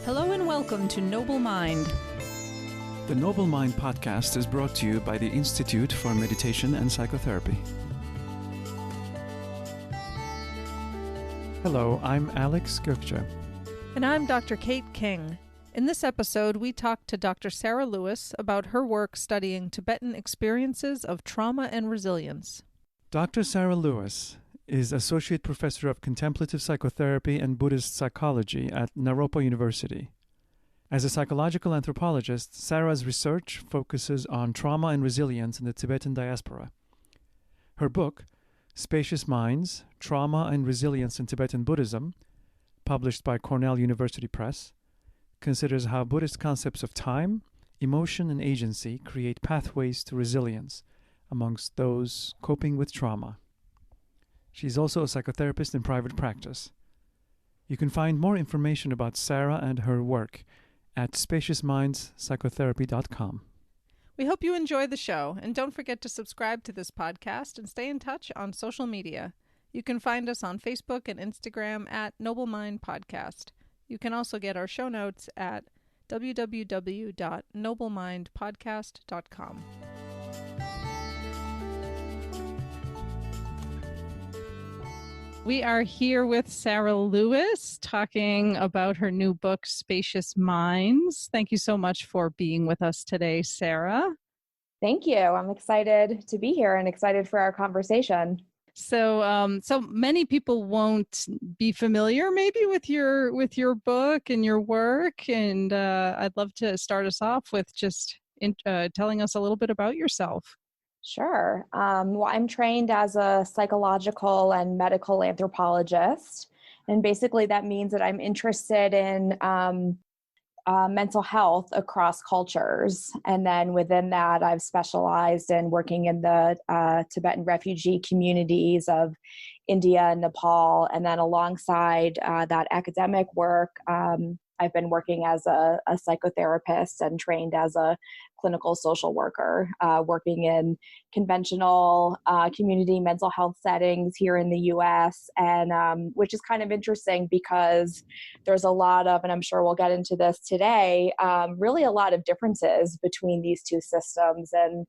Hello and welcome to Noble Mind. The Noble Mind podcast is brought to you by the Institute for Meditation and Psychotherapy. Hello, I'm Alex Gökçe. And I'm Dr. Kate King. In this episode, we talk to Dr. Sara Lewis about her work studying Tibetan experiences of trauma and resilience. Dr. Sara Lewis is Associate Professor of Contemplative Psychotherapy and Buddhist Psychology at Naropa University. As a psychological anthropologist, Sara's research focuses on trauma and resilience in the Tibetan diaspora. Her book, Spacious Minds, Trauma and Resilience in Tibetan Buddhism, published by Cornell University Press, considers how Buddhist concepts of time, emotion, and agency create pathways to resilience amongst those coping with trauma. She's also a psychotherapist in private practice. You can find more information about Sara and her work at spaciousmindspsychotherapy.com. We hope you enjoy the show, and don't forget to subscribe to this podcast and stay in touch on social media. You can find us on Facebook and Instagram at Noble Mind Podcast. You can also get our show notes at www.noblemindpodcast.com. We are here with Sara Lewis talking about her new book, Spacious Minds. Thank you so much for being with us today, Sara. Thank you. I'm excited to be here and excited for our conversation. So many people won't be familiar maybe with your book and your work, and I'd love to start us off with just telling us a little bit about yourself. Sure. Well, I'm trained as a psychological and medical anthropologist, and basically that means that I'm interested in mental health across cultures. And then within that, I've specialized in working in the Tibetan refugee communities of India and Nepal. And then alongside that academic work, I've been working as a psychotherapist and trained as a clinical social worker, working in conventional community mental health settings here in the U.S., and which is kind of interesting because there's a lot of, and I'm sure we'll get into this today, really a lot of differences between these two systems. And,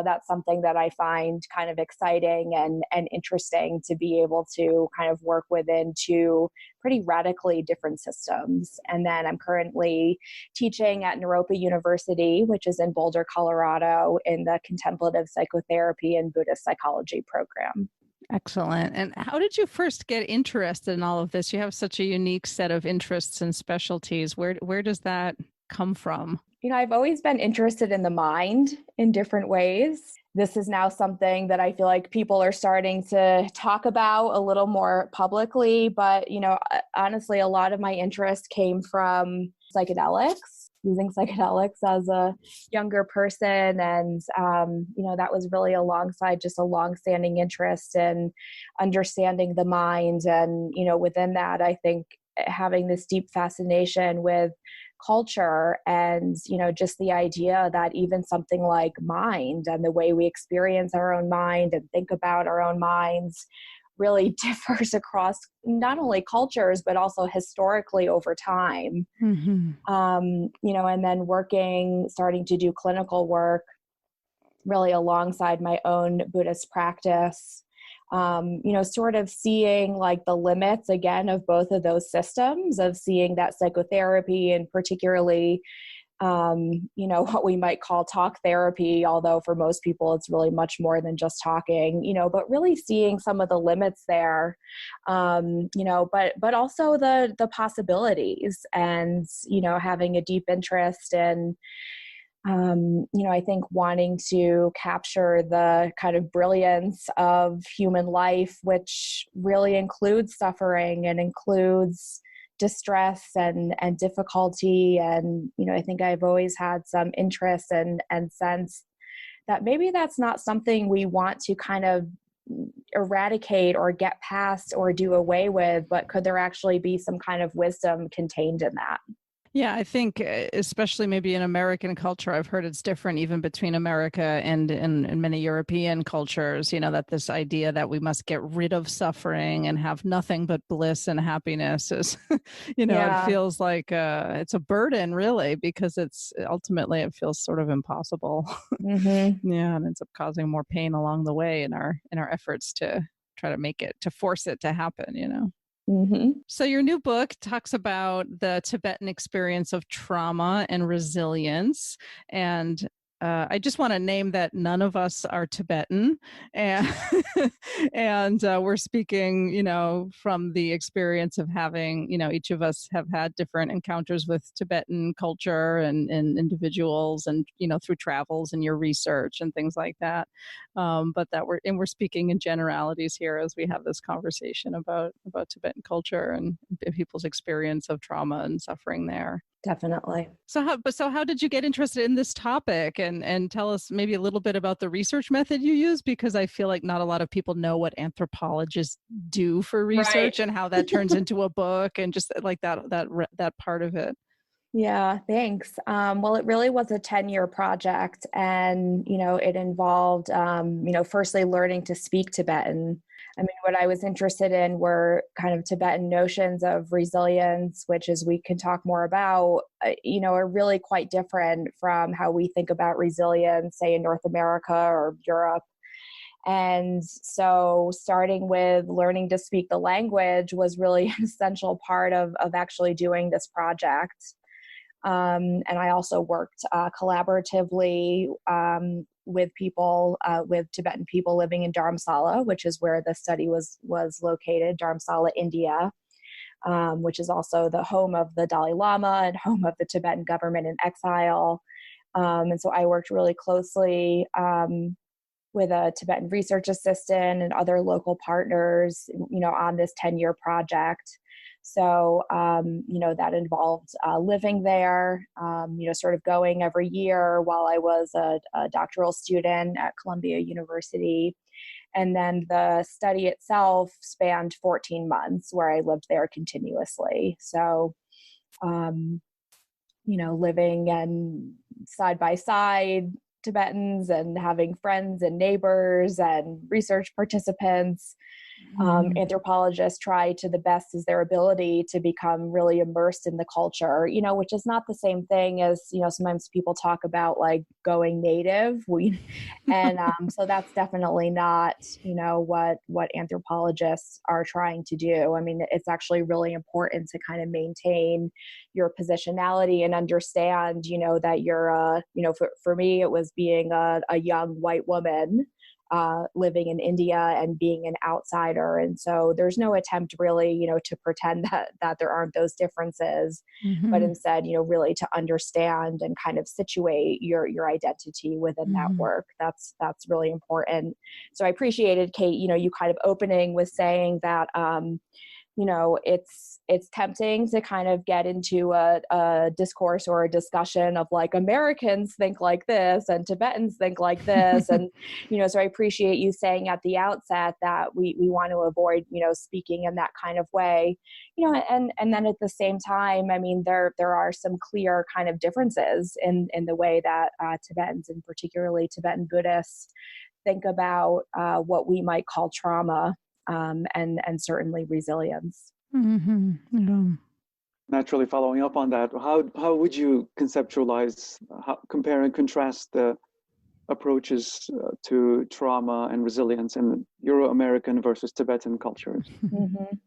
that's something that I find kind of exciting and interesting to be able to kind of work within two pretty radically different systems. And then I'm currently teaching at Naropa University, which is in Boulder, Colorado, in the Contemplative Psychotherapy and Buddhist Psychology program. Excellent. And how did you first get interested in all of this? You have such a unique set of interests and specialties. Where does that come from? I've always been interested in the mind in different ways. This is now something that I feel like people are starting to talk about a little more publicly. But, honestly, a lot of my interest came from psychedelics, using psychedelics as a younger person. And, that was really alongside just a longstanding interest in understanding the mind. And, within that, I think having this deep fascination with culture and, just the idea that even something like mind and the way we experience our own mind and think about our own minds really differs across not only cultures, but also historically over time. Mm-hmm. And then starting to do clinical work really alongside my own Buddhist practice, sort of seeing like the limits again of both of those systems, of seeing that psychotherapy and particularly, what we might call talk therapy, although for most people it's really much more than just talking, but really seeing some of the limits there, but also the possibilities and, having a deep interest in, I think wanting to capture the kind of brilliance of human life, which really includes suffering and includes distress and difficulty. And, I think I've always had some interest and sense that maybe that's not something we want to kind of eradicate or get past or do away with, but could there actually be some kind of wisdom contained in that? Yeah, I think especially maybe in American culture, I've heard it's different even between America and in many European cultures, that this idea that we must get rid of suffering and have nothing but bliss and happiness is, it Yeah. feels like it's a burden really, because it's ultimately it feels sort of impossible. Hmm. Yeah, and ends up causing more pain along the way in our efforts to try to make it, to force it to happen. Hmm. So, your new book talks about the Tibetan experience of trauma and resilience. And I just want to name that none of us are Tibetan, and and we're speaking, from the experience of having, each of us have had different encounters with Tibetan culture and individuals, and through travels and your research and things like that. But that we're speaking in generalities here as we have this conversation about Tibetan culture and people's experience of trauma and suffering there. Definitely. So how did you get interested in this topic, and tell us maybe a little bit about the research method you use, because I feel like not a lot of people know what anthropologists do for Right. research and how that turns into a book, and just like that part of it. Yeah, thanks. Well, it really was a 10-year project, and it involved, firstly learning to speak Tibetan. I mean, what I was interested in were kind of Tibetan notions of resilience, which, as we can talk more about, are really quite different from how we think about resilience, say in North America or Europe. And so starting with learning to speak the language was really an essential part of actually doing this project. And I also worked collaboratively with people, with Tibetan people living in Dharamsala, which is where the study was located, Dharamsala, India, which is also the home of the Dalai Lama and home of the Tibetan government in exile. And so I worked really closely with a Tibetan research assistant and other local partners, on this 10-year project. So, that involved living there, sort of going every year while I was a doctoral student at Columbia University. And then the study itself spanned 14 months where I lived there continuously. So, living and side by side Tibetans and having friends and neighbors and research participants. Anthropologists try to the best as their ability to become really immersed in the culture, which is not the same thing as, sometimes people talk about like going native. So that's definitely not, what anthropologists are trying to do. I mean, it's actually really important to kind of maintain your positionality and understand, that you're, for me, it was being a young white woman living in India and being an outsider. And so there's no attempt really, to pretend that there aren't those differences, but instead, really to understand and kind of situate your identity within that work. That's really important. So I appreciated, Kate, you kind of opening with saying that, it's tempting to kind of get into a discourse or a discussion of like Americans think like this and Tibetans think like this. And, so I appreciate you saying at the outset that we want to avoid, speaking in that kind of way, and then at the same time, I mean, there are some clear kind of differences in the way that Tibetans, and particularly Tibetan Buddhists, think about what we might call trauma. And certainly resilience. Yeah. Naturally, following up on that, how would you conceptualize, compare and contrast the approaches to trauma and resilience in Euro-American versus Tibetan cultures? Mm-hmm.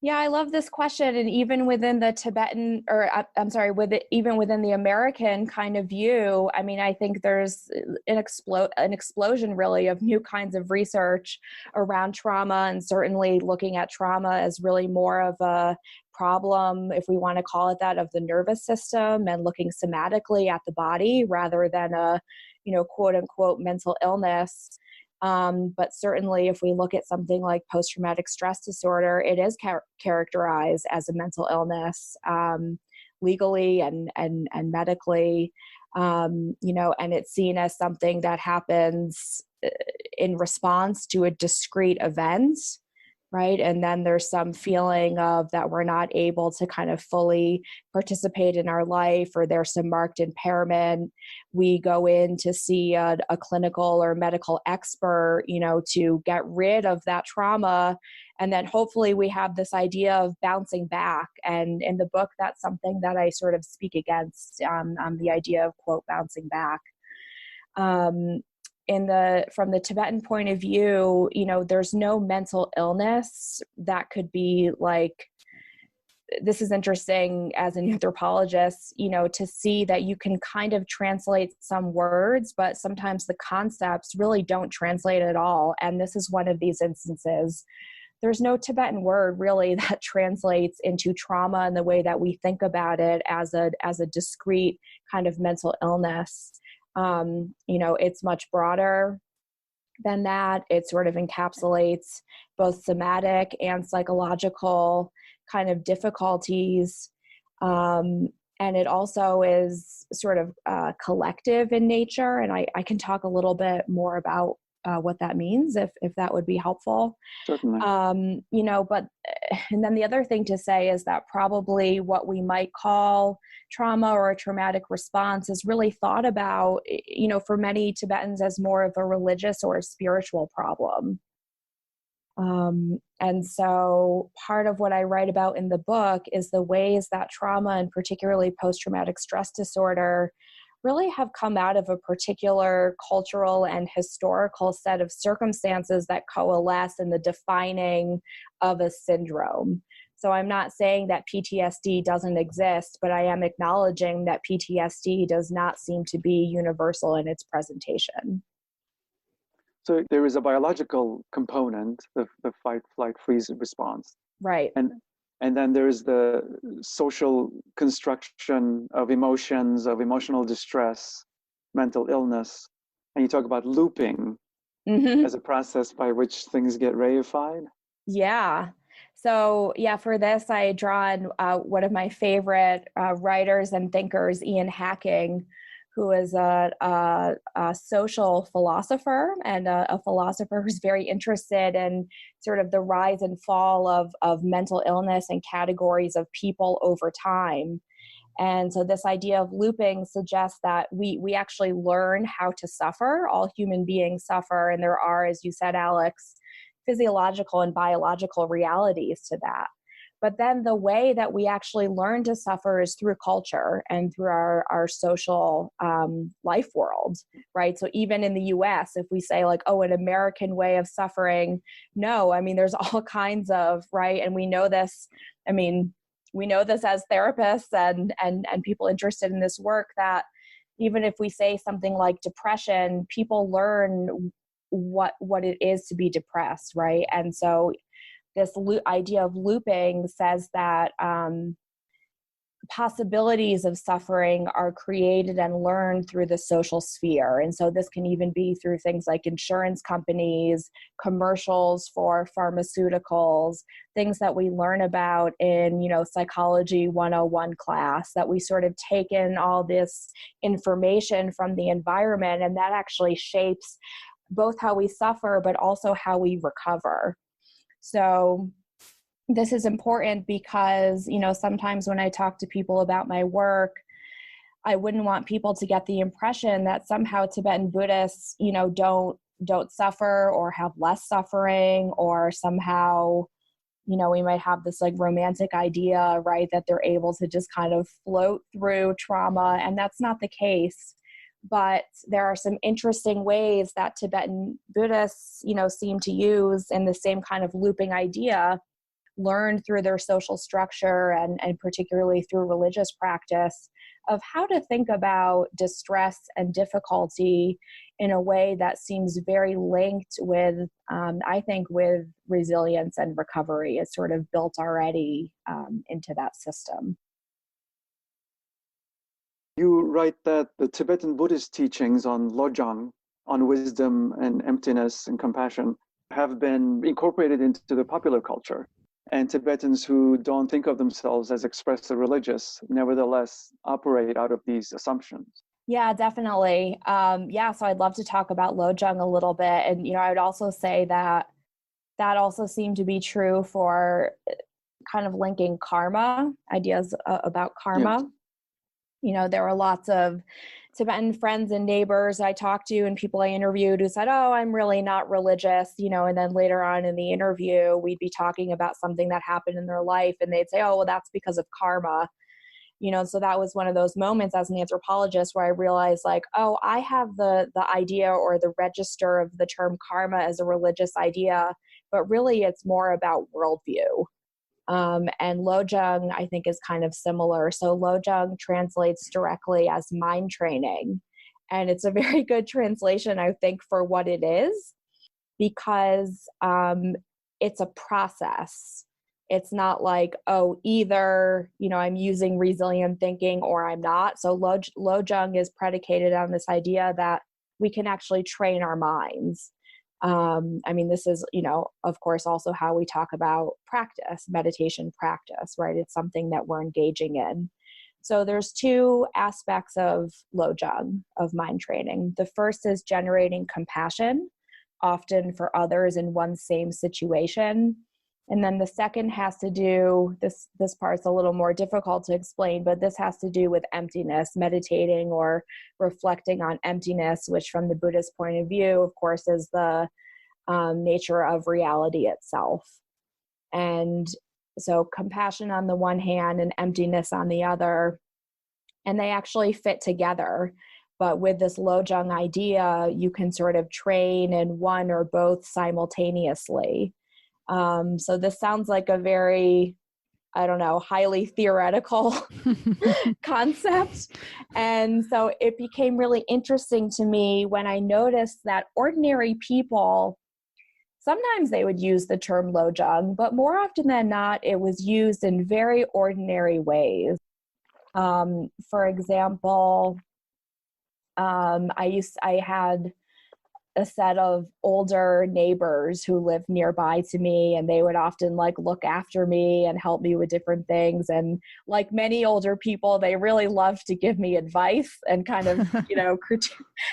Yeah, I love this question. And even within the Tibetan, or I'm sorry, even within the American kind of view, I mean, I think there's an explosion really of new kinds of research around trauma, and certainly looking at trauma as really more of a problem, if we want to call it that, of the nervous system, and looking somatically at the body rather than a, quote unquote mental illness. But certainly if we look at something like post-traumatic stress disorder, it is characterized as a mental illness, legally and medically, and it's seen as something that happens in response to a discrete event right? And then there's some feeling of that we're not able to kind of fully participate in our life, or there's some marked impairment. We go in to see a clinical or medical expert, to get rid of that trauma. And then hopefully we have this idea of bouncing back. And in the book, that's something that I sort of speak against, on the idea of, quote, bouncing back. From the Tibetan point of view, there's no mental illness that could be like, this is interesting as an anthropologist, to see that you can kind of translate some words, but sometimes the concepts really don't translate at all. And this is one of these instances. There's no Tibetan word really that translates into trauma in the way that we think about it as a discrete kind of mental illness. It's much broader than that. It sort of encapsulates both somatic and psychological kind of difficulties. And it also is sort of collective in nature. And I can talk a little bit more about what that means if that would be helpful. Certainly. And then the other thing to say is that probably what we might call trauma or a traumatic response is really thought about, for many Tibetans as more of a religious or a spiritual problem. And so part of what I write about in the book is the ways that trauma, and particularly post-traumatic stress disorder, really have come out of a particular cultural and historical set of circumstances that coalesce in the defining of a syndrome. So I'm not saying that PTSD doesn't exist, but I am acknowledging that PTSD does not seem to be universal in its presentation. So there is a biological component, the fight, flight, freeze response. Right. And then there's the social construction of emotions, of emotional distress, mental illness. And you talk about looping as a process by which things get reified. Yeah. So for this, I draw on one of my favorite writers and thinkers, Ian Hacking, who is a social philosopher and a philosopher who's very interested in sort of the rise and fall of mental illness and categories of people over time. And so this idea of looping suggests that we actually learn how to suffer. All human beings suffer, and there are, as you said, Alex, physiological and biological realities to that. But then the way that we actually learn to suffer is through culture and through our social life world, right? So even in the US, if we say like, oh, an American way of suffering, no, there's all kinds of, right? And we know this, we know this as therapists and people interested in this work, that even if we say something like depression, people learn what it is to be depressed, right? And so this idea of looping says that possibilities of suffering are created and learned through the social sphere. And so this can even be through things like insurance companies, commercials for pharmaceuticals, things that we learn about in, psychology 101 class, that we sort of take in all this information from the environment, and that actually shapes both how we suffer, but also how we recover. So this is important because, sometimes when I talk to people about my work, I wouldn't want people to get the impression that somehow Tibetan Buddhists, don't suffer or have less suffering, or somehow, we might have this like romantic idea, right, that they're able to just kind of float through trauma, and that's not the case. But there are some interesting ways that Tibetan Buddhists, seem to use in the same kind of looping idea, learned through their social structure and particularly through religious practice, of how to think about distress and difficulty in a way that seems very linked with, I think, with resilience and recovery. It's sort of built already into that system. You write that the Tibetan Buddhist teachings on lojong, on wisdom and emptiness and compassion, have been incorporated into the popular culture. And Tibetans who don't think of themselves as expressive religious, nevertheless, operate out of these assumptions. Yeah, definitely. So I'd love to talk about lojong a little bit. And, I would also say that that also seemed to be true for kind of linking karma, ideas about karma. There were lots of Tibetan friends and neighbors I talked to and people I interviewed who said, oh, I'm really not religious, and then later on in the interview, we'd be talking about something that happened in their life and they'd say, oh, well, that's because of karma. So that was one of those moments as an anthropologist where I realized like, oh, I have the idea or the register of the term karma as a religious idea, but really it's more about worldview. And Lojong, I think, is kind of similar. So Lojong translates directly as mind training. And it's a very good translation, I think, for what it is, because it's a process. It's not like, oh, either, I'm using resilient thinking or I'm not. So Lojong is predicated on this idea that we can actually train our minds. This is, of course, also how we talk about practice, meditation practice, right? It's something that we're engaging in. So there's two aspects of Lojong, of mind training. The first is generating compassion, often for others in one same situation. And then the second has to do, this part's a little more difficult to explain, but this has to do with emptiness, meditating or reflecting on emptiness, which from the Buddhist point of view, of course, is the nature of reality itself. And so compassion on the one hand and emptiness on the other, and they actually fit together. But with this Lojong idea, you can sort of train in one or both simultaneously. So this sounds like a very, highly theoretical concept. And so it became really interesting to me when I noticed that ordinary people, sometimes they would use the term Lojong, but more often than not, it was used in very ordinary ways. For example, I had a set of older neighbors who lived nearby to me, and they would often look after me and help me with different things. And like many older people, they really loved to give me advice and kind of,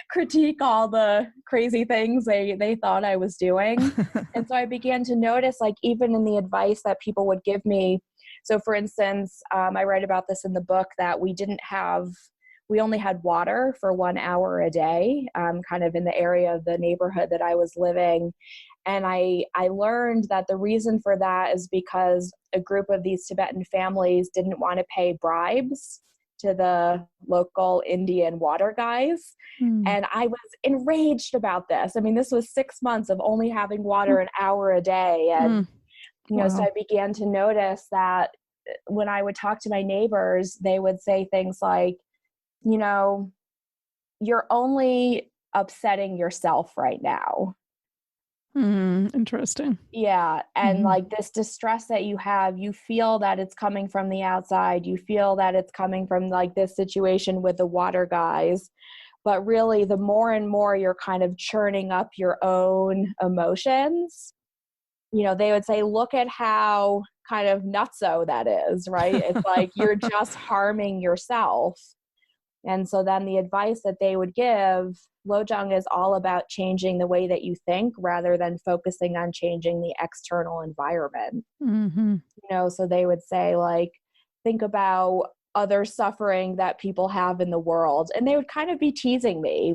critique all the crazy things they thought I was doing. And so I began to notice, even in the advice that people would give me. So for instance, I write about this in the book that we only had water for 1 hour a day, kind of in the area of the neighborhood that I was living. And I learned that the reason for that is because a group of these Tibetan families didn't want to pay bribes to the local Indian water guys. And I was enraged about this. This was 6 months of only having water an hour a day. And, so I began to notice that when I would talk to my neighbors, they would say things like, you're only upsetting yourself right now. Interesting. Yeah. And this distress that you have, you feel that it's coming from the outside. You feel that it's coming from this situation with the water guys. But really, the more and more you're kind of churning up your own emotions, they would say, look at how kind of nutso that is, right? It's like you're just harming yourself. And so then the advice that they would give, Lojong is all about changing the way that you think rather than focusing on changing the external environment. So they would say, think about other suffering that people have in the world. And they would kind of be teasing me,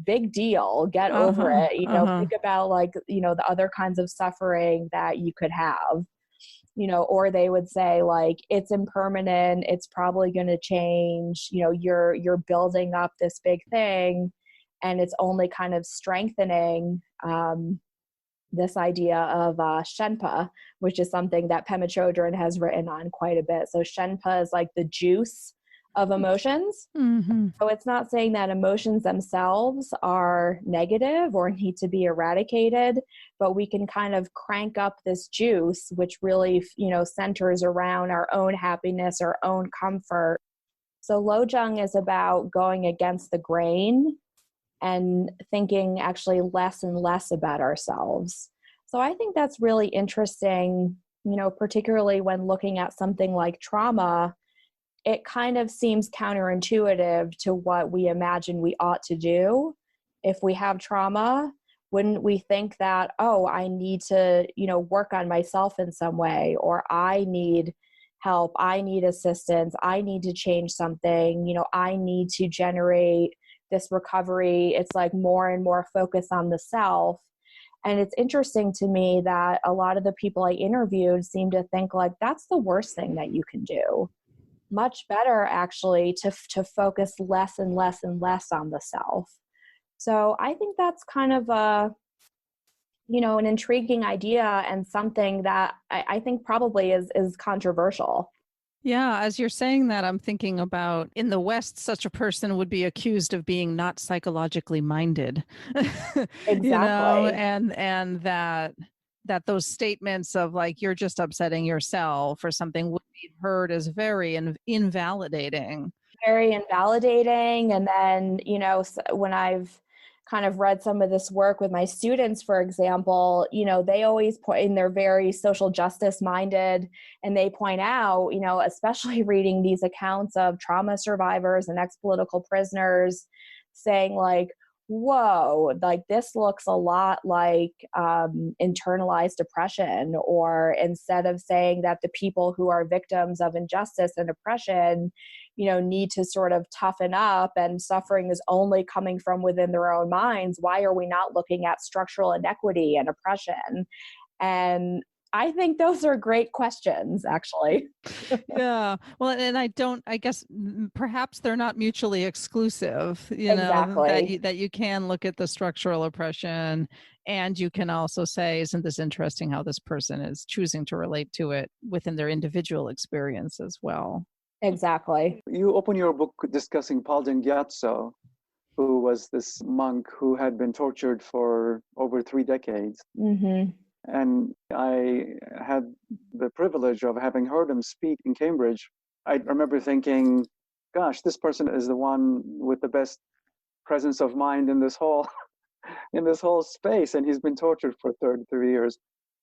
big deal, get over it. Think about the other kinds of suffering that you could have. Or they would say it's impermanent, it's probably going to change, you're building up this big thing and it's only kind of strengthening this idea of Shenpa, which is something that Pema Chodron has written on quite a bit. So Shenpa is the juice of emotions. So it's not saying that emotions themselves are negative or need to be eradicated, but we can kind of crank up this juice, which really, centers around our own happiness, our own comfort. So Lojong is about going against the grain and thinking actually less and less about ourselves. So I think that's really interesting, particularly when looking at something like trauma. It kind of seems counterintuitive to what we imagine we ought to do if we have trauma, Wouldn't we think that, oh, I need to, work on myself in some way, or I need help, I need assistance, I need to change something, I need to generate this recovery. It's like more and more focus on the self. And it's interesting to me that a lot of the people I interviewed seem to think like that's the worst thing that you can do. Much better actually to focus less and less and less on the self. So I think that's kind of an intriguing idea, and something that I think probably is controversial. Yeah, as you're saying that, I'm thinking about in the West, such a person would be accused of being not psychologically minded, Exactly. and that those statements of like, you're just upsetting yourself or something would be heard as very invalidating. Very invalidating. And then, when I've kind of read some of this work with my students, for example, they always point, and they're very social justice minded, and they point out, especially reading these accounts of trauma survivors and ex-political prisoners, saying like, whoa, like this looks a lot like internalized oppression. Or instead of saying that the people who are victims of injustice and oppression, need to sort of toughen up and suffering is only coming from within their own minds, why are we not looking at structural inequity and oppression? And I think those are great questions, actually. Yeah. Well, and I guess perhaps they're not mutually exclusive, Exactly. that you can look at the structural oppression, and you can also say, isn't this interesting how this person is choosing to relate to it within their individual experience as well. Exactly. You open your book discussing Palden Gyatso, who was this monk who had been tortured for over 3 decades. Mm-hmm. And I had the privilege of having heard him speak in Cambridge. I remember thinking, gosh, this person is the one with the best presence of mind in this whole space, and he's been tortured for 33 years.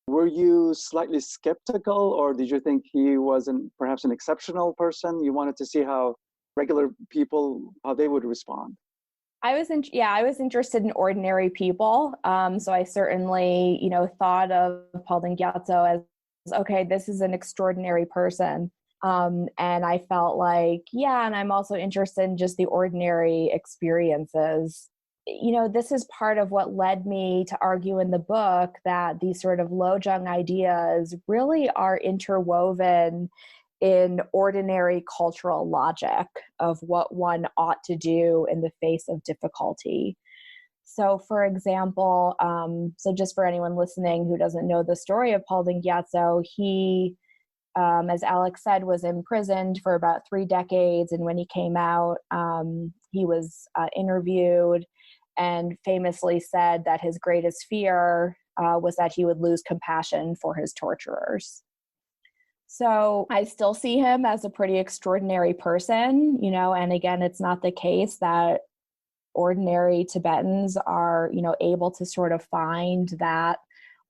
Were you slightly skeptical, or did you think he was perhaps an exceptional person? You wanted to see how regular people, how they would respond. I was interested in ordinary people. So I certainly, thought of Palden Gyatso as, okay, this is an extraordinary person. And I felt like, yeah, and I'm also interested in just the ordinary experiences. This is part of what led me to argue in the book that these sort of Lojong ideas really are interwoven in ordinary cultural logic of what one ought to do in the face of difficulty. So, for example, so just for anyone listening who doesn't know the story of Palden Gyatso, he, as Alex said, was imprisoned for about 3 decades. And when he came out, he was interviewed and famously said that his greatest fear was that he would lose compassion for his torturers. So I still see him as a pretty extraordinary person, and again, it's not the case that ordinary Tibetans are, able to sort of find that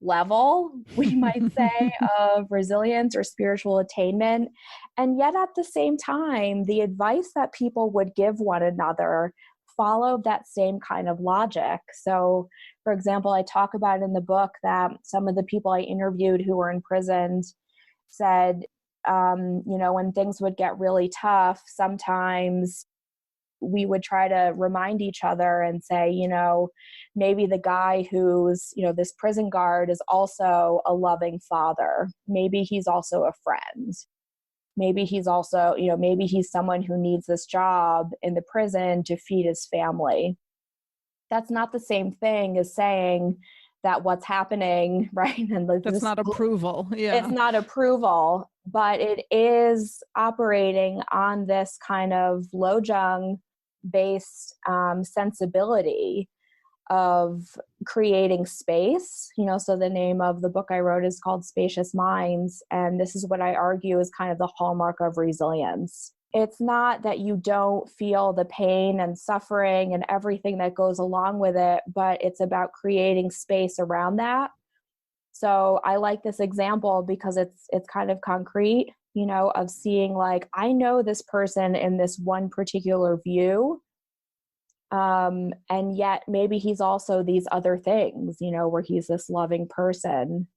level, we might say, of resilience or spiritual attainment. And yet at the same time, the advice that people would give one another followed that same kind of logic. So, for example, I talk about in the book that some of the people I interviewed who were imprisoned said, when things would get really tough, sometimes we would try to remind each other and say, maybe the guy who's, this prison guard is also a loving father. Maybe he's also a friend. Maybe he's also, maybe he's someone who needs this job in the prison to feed his family. That's not the same thing as saying that what's happening, right? And that's not approval. Yeah. It's not approval, but it is operating on this kind of Lojong based sensibility of creating space. So the name of the book I wrote is called Spacious Minds. And this is what I argue is kind of the hallmark of resilience. It's not that you don't feel the pain and suffering and everything that goes along with it, but it's about creating space around that. So I like this example because it's kind of concrete, of seeing like, I know this person in this one particular view. And yet maybe he's also these other things, where he's this loving person.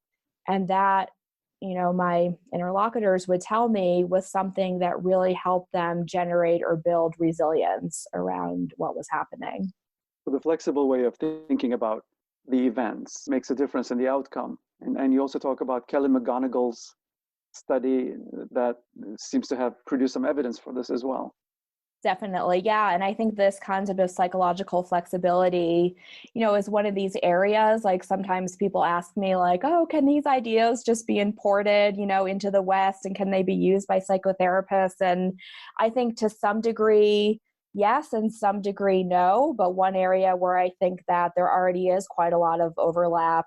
And that, my interlocutors would tell me was something that really helped them generate or build resilience around what was happening. So the flexible way of thinking about the events makes a difference in the outcome. And you also talk about Kelly McGonigal's study that seems to have produced some evidence for this as well. Definitely. Yeah. And I think this concept of psychological flexibility, is one of these areas. Like sometimes people ask me like, oh, can these ideas just be imported, into the West, and can they be used by psychotherapists? And I think to some degree, yes, and some degree, no. But one area where I think that there already is quite a lot of overlap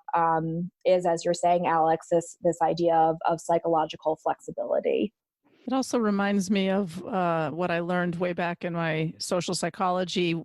is, as you're saying, Alex, this idea of psychological flexibility. It also reminds me of what I learned way back in my social psychology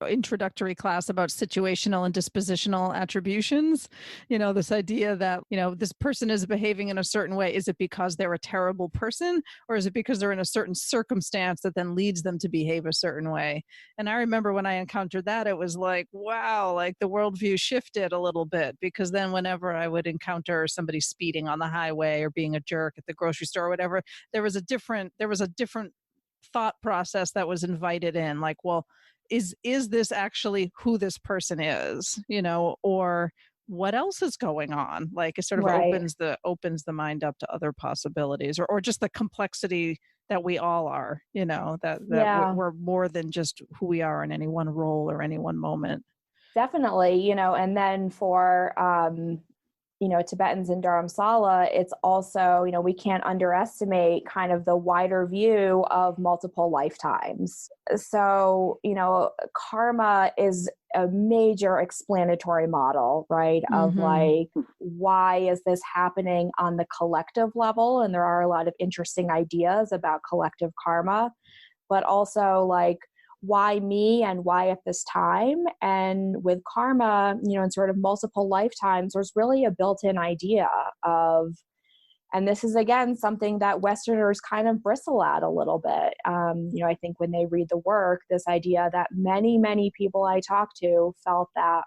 introductory class about situational and dispositional attributions. This idea that, this person is behaving in a certain way. Is it because they're a terrible person, or is it because they're in a certain circumstance that then leads them to behave a certain way? And I remember when I encountered that, it was like, wow, like the worldview shifted a little bit, because then whenever I would encounter somebody speeding on the highway or being a jerk at the grocery store or whatever, there was a different thought process that was invited in, like, well, is this actually who this person is, or what else is going on? Like it sort of Right. opens the mind up to other possibilities, or just the complexity that we all are, that Yeah. we're more than just who we are in any one role or any one moment. Definitely, and then for Tibetans in Dharamsala, it's also, we can't underestimate kind of the wider view of multiple lifetimes. So, karma is a major explanatory model, right? Of like, why is this happening on the collective level? And there are a lot of interesting ideas about collective karma, but also like, why me and why at this time? And with karma, in sort of multiple lifetimes, there's really a built-in idea of, and this is again something that Westerners kind of bristle at a little bit. I think when they read the work, this idea that many, many people I talk to felt that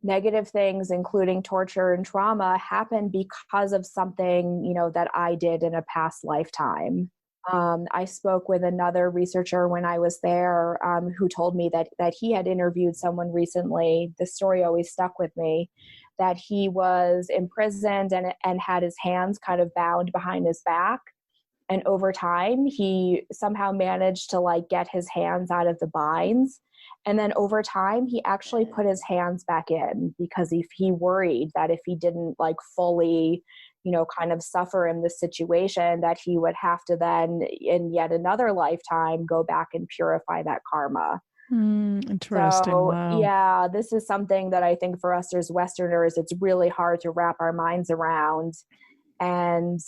negative things, including torture and trauma, happen because of something, that I did in a past lifetime. I spoke with another researcher when I was there who told me that he had interviewed someone recently. This story always stuck with me, that he was imprisoned and had his hands kind of bound behind his back. And over time, he somehow managed to like get his hands out of the binds. And then over time, he actually put his hands back in because he worried that if he didn't like fully kind of suffer in this situation, that he would have to then in yet another lifetime go back and purify that karma. Interesting. So, Wow. yeah, this is something that I think for us as Westerners, it's really hard to wrap our minds around. And,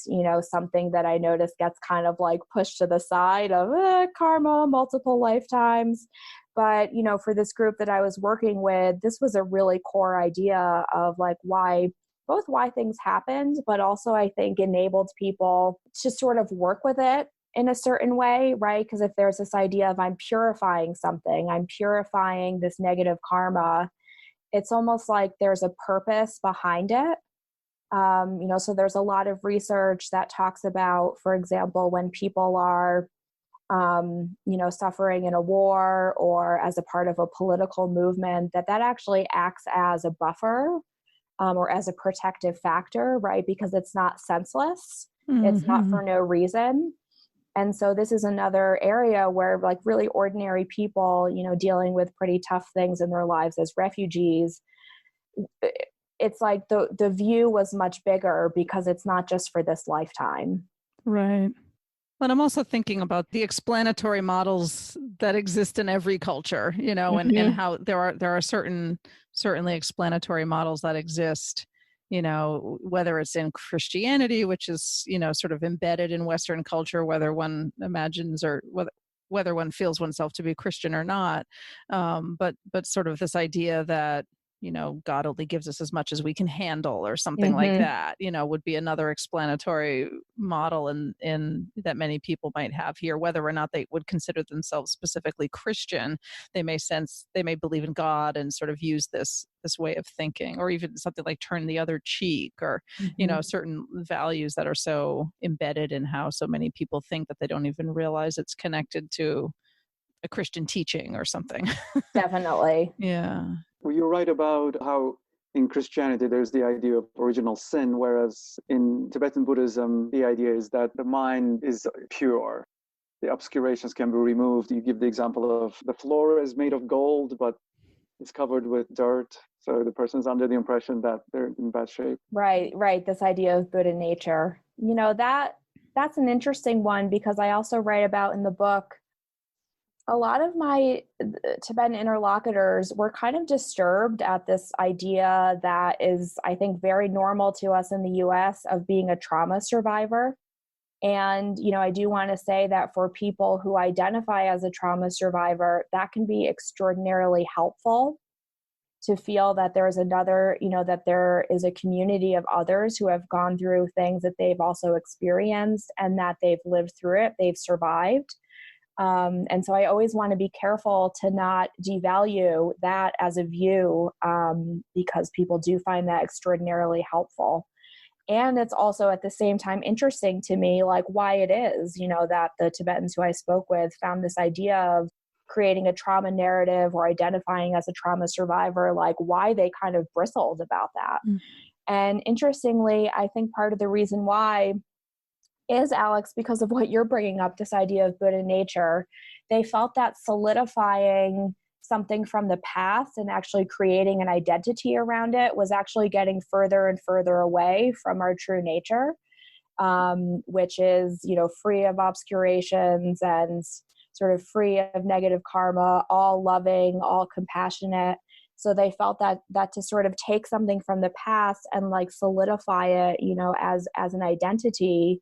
something that I notice gets kind of like pushed to the side of karma, multiple lifetimes. But, for this group that I was working with, this was a really core idea of like why things happened, but also I think enabled people to sort of work with it in a certain way, right? Because if there's this idea of I'm purifying something, I'm purifying this negative karma, it's almost like there's a purpose behind it. So there's a lot of research that talks about, for example, when people are, suffering in a war or as a part of a political movement, that actually acts as a buffer or as a protective factor, right? Because it's not senseless. It's not for no reason. And so this is another area where like really ordinary people, dealing with pretty tough things in their lives as refugees, it's like the view was much bigger because it's not just for this lifetime. Right. But I'm also thinking about the explanatory models that exist in every culture, and how there are certainly explanatory models that exist, whether it's in Christianity, which is, sort of embedded in Western culture, whether one imagines or whether one feels oneself to be Christian or not. But sort of this idea that, God only gives us as much as we can handle, or something like Mm-hmm. that, would be another explanatory model in that many people might have here. Whether or not they would consider themselves specifically Christian, they may believe in God and sort of use this way of thinking, or even something like turn the other cheek, or Mm-hmm. certain values that are so embedded in how so many people think that they don't even realize it's connected to a Christian teaching or something. Definitely. Yeah. Well, you're right about how in Christianity there's the idea of original sin, whereas in Tibetan Buddhism, the idea is that the mind is pure. The obscurations can be removed. You give the example of the floor is made of gold, but it's covered with dirt. So the person's under the impression that they're in bad shape. Right. This idea of Buddha nature. That's an interesting one, because I also write about in the book, a lot of my Tibetan interlocutors were kind of disturbed at this idea that is, I think, very normal to us in the US, of being a trauma survivor. And, I do want to say that for people who identify as a trauma survivor, that can be extraordinarily helpful to feel that there's another, that there is a community of others who have gone through things that they've also experienced, and that they've lived through it, they've survived. And so I always want to be careful to not devalue that as a view, because people do find that extraordinarily helpful. And it's also at the same time interesting to me, like, why it is, that the Tibetans who I spoke with found this idea of creating a trauma narrative or identifying as a trauma survivor, like why they kind of bristled about that. Mm. And interestingly, I think part of the reason why is, Alex, because of what you're bringing up, this idea of Buddha nature. They felt that solidifying something from the past and actually creating an identity around it was actually getting further and further away from our true nature, which is, free of obscurations and sort of free of negative karma, all loving, all compassionate. So they felt that to sort of take something from the past and like solidify it, as an identity,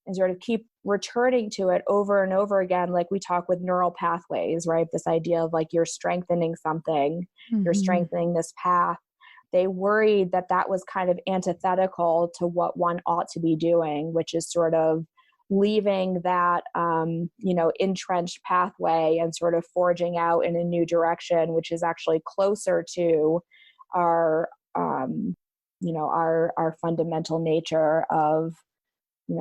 and sort of keep returning to it over and over again, like we talk with neural pathways, right? This idea of like you're strengthening something, you're strengthening this path. They worried that that was kind of antithetical to what one ought to be doing, which is sort of leaving that, entrenched pathway and sort of forging out in a new direction, which is actually closer to our, our fundamental nature of,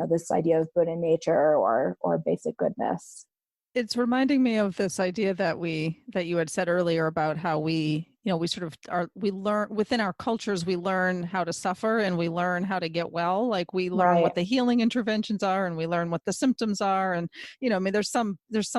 this idea of Buddha nature or basic goodness. It's reminding me of this idea that you had said earlier about how we learn within our cultures, we learn how to suffer and we learn how to get well. Like we learn what the healing interventions are and we learn what the symptoms are. And, there's some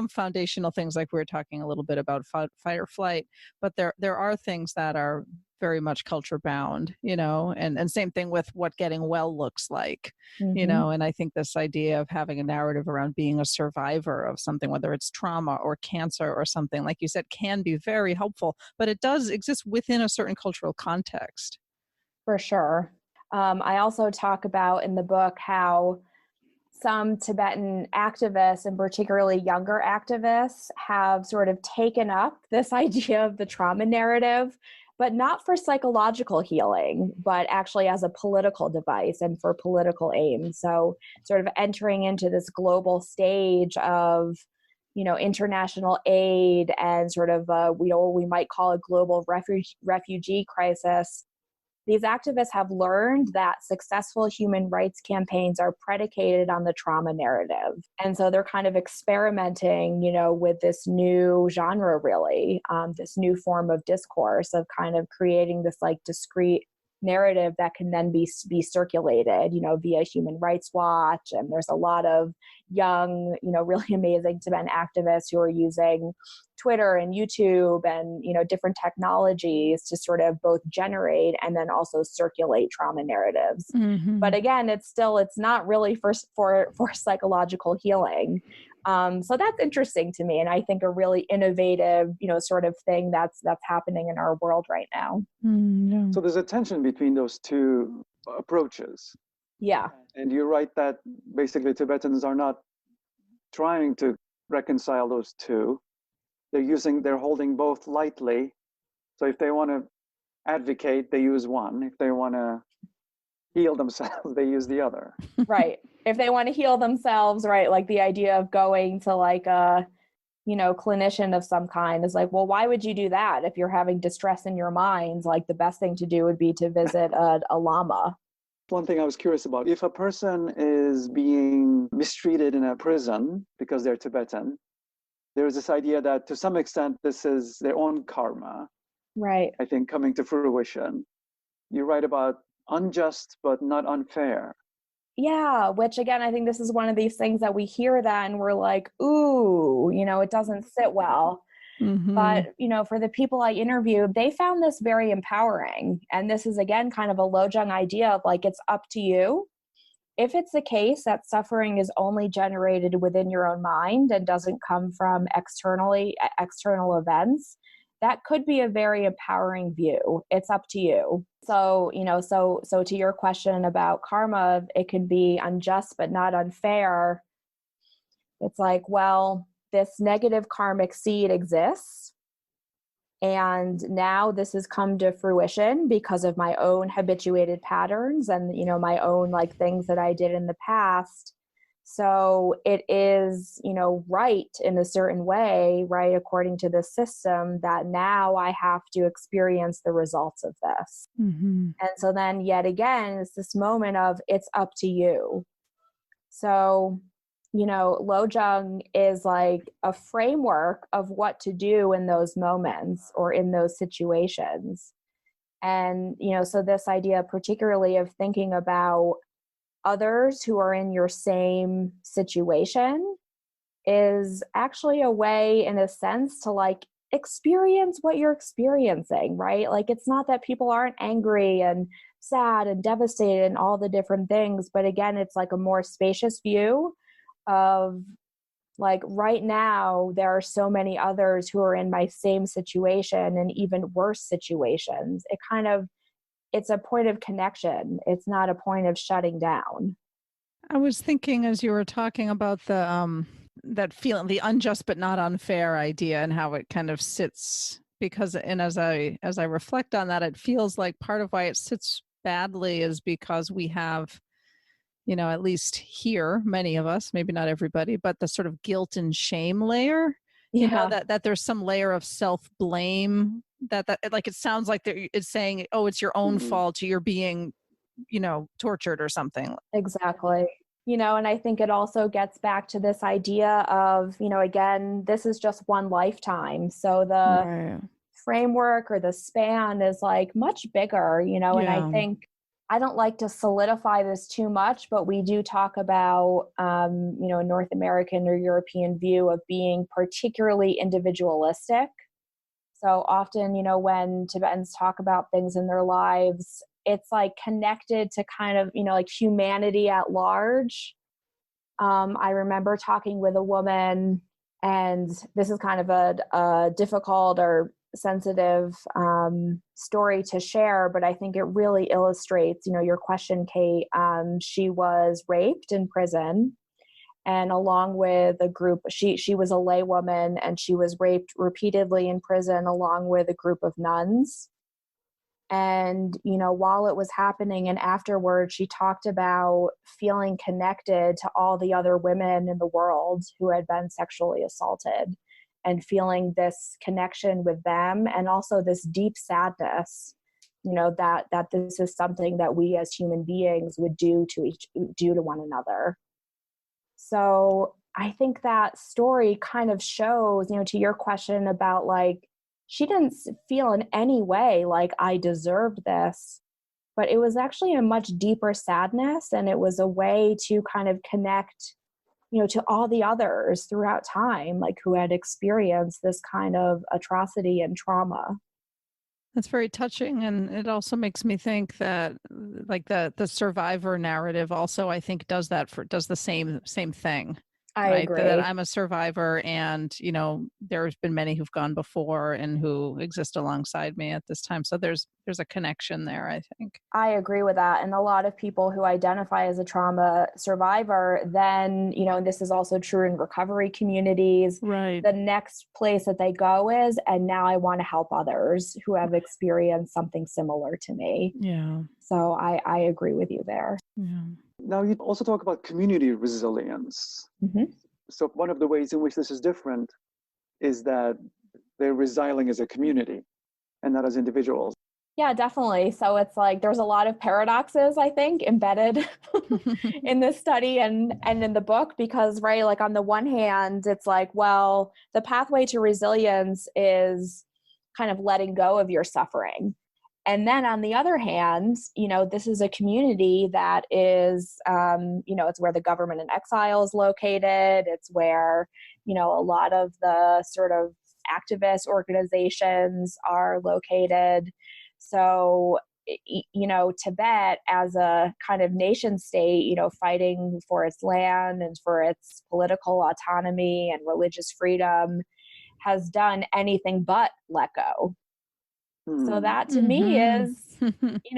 foundational things, like we were talking a little bit about fight or flight, but there are things that are very much culture bound, and same thing with what getting well looks like, and I think this idea of having a narrative around being a survivor of something, whether it's trauma or cancer or something, like you said, can be very helpful, but it does exist within a certain cultural context. For sure. I also talk about in the book how some Tibetan activists, and particularly younger activists, have sort of taken up this idea of the trauma narrative, but not for psychological healing, but actually as a political device and for political aims. So sort of entering into this global stage of, international aid and sort of, we might call a global refugee crisis. These activists have learned that successful human rights campaigns are predicated on the trauma narrative. And so they're kind of experimenting, with this new genre, really, this new form of discourse of kind of creating this like discrete narrative that can then be circulated, via Human Rights Watch. And there's a lot of young, really amazing Tibetan activists who are using Twitter and YouTube and, different technologies to sort of both generate and then also circulate trauma narratives. But again, it's not really for psychological healing. So that's interesting to me. And I think a really innovative, sort of thing that's happening in our world right now. Yeah. So there's a tension between those two approaches. Yeah. And you're right that basically Tibetans are not trying to reconcile those two. They're holding both lightly. So if they want to advocate, they use one. If they want to heal themselves, they use the other. Right. If they want to heal themselves, right, like the idea of going to like a, clinician of some kind is like, well, why would you do that? If you're having distress in your mind, like the best thing to do would be to visit a lama. One thing I was curious about, if a person is being mistreated in a prison because they're Tibetan, there's this idea that to some extent this is their own karma, Right. I think, coming to fruition. You write about unjust but not unfair. Yeah, which again, I think this is one of these things that we hear that and we're like, ooh, it doesn't sit well. Mm-hmm. But, for the people I interviewed, they found this very empowering. And this is, again, kind of a Lojong idea of like, it's up to you. If it's the case that suffering is only generated within your own mind and doesn't come from external events, that could be a very empowering view. It's up to you. So, so to your question about karma, it can be unjust but not unfair. It's like, well, this negative karmic seed exists. And now this has come to fruition because of my own habituated patterns and, my own like things that I did in the past. So it is, right in a certain way, right, according to the system, that now I have to experience the results of this. Mm-hmm. And so then yet again, it's this moment of it's up to you. So, Lojong is like a framework of what to do in those moments or in those situations. And, so this idea particularly of thinking about others who are in your same situation is actually a way, in a sense, to like experience what you're experiencing, right? Like, it's not that people aren't angry and sad and devastated and all the different things, but again, it's like a more spacious view of like, right now, there are so many others who are in my same situation and even worse situations. It's a point of connection. It's not a point of shutting down. I was thinking as you were talking about that feeling, the unjust but not unfair idea, and how it kind of sits, because, and as I reflect on that, it feels like part of why it sits badly is because we have, at least here, many of us, maybe not everybody, but the sort of guilt and shame layer, that there's some layer of self-blame that like, it sounds like it's saying, oh, it's your own fault, you're being, tortured or something. Exactly. And I think it also gets back to this idea of, again, this is just one lifetime. So the framework or the span is like much bigger, and I think I don't like to solidify this too much, but we do talk about, a North American or European view of being particularly individualistic. So often, when Tibetans talk about things in their lives, it's like connected to kind of, like humanity at large. I remember talking with a woman, and this is kind of a difficult or sensitive story to share, but I think it really illustrates, your question, Kate. She was raped in prison, and along with a group, she was a lay woman, and she was raped repeatedly in prison along with a group of nuns. And, while it was happening and afterwards, she talked about feeling connected to all the other women in the world who had been sexually assaulted, and feeling this connection with them, and also this deep sadness, that this is something that we as human beings would do to one another. So I think that story kind of shows, to your question about like, she didn't feel in any way like I deserved this, but it was actually a much deeper sadness. And it was a way to kind of connect, to all the others throughout time, like who had experienced this kind of atrocity and trauma. That's very touching. And it also makes me think that like the survivor narrative also, I think, does the same thing. I right? agree. That I'm a survivor, and there's been many who've gone before and who exist alongside me at this time. So there's a connection there, I think. I agree with that. And a lot of people who identify as a trauma survivor, then, and this is also true in recovery communities. Right. The next place that they go is, and now I want to help others who have experienced something similar to me. Yeah. So I agree with you there. Yeah. Now, you also talk about community resilience. Mm-hmm. So one of the ways in which this is different is that they're resilient as a community and not as individuals. Yeah, definitely. So it's like there's a lot of paradoxes, I think, embedded in this study and in the book, because, right, like on the one hand, it's like, well, the pathway to resilience is kind of letting go of your suffering. And then on the other hand, this is a community that is, it's where the government in exile is located. It's where, a lot of the sort of activist organizations are located. So, Tibet as a kind of nation state, fighting for its land and for its political autonomy and religious freedom, has done anything but let go. So that to me is,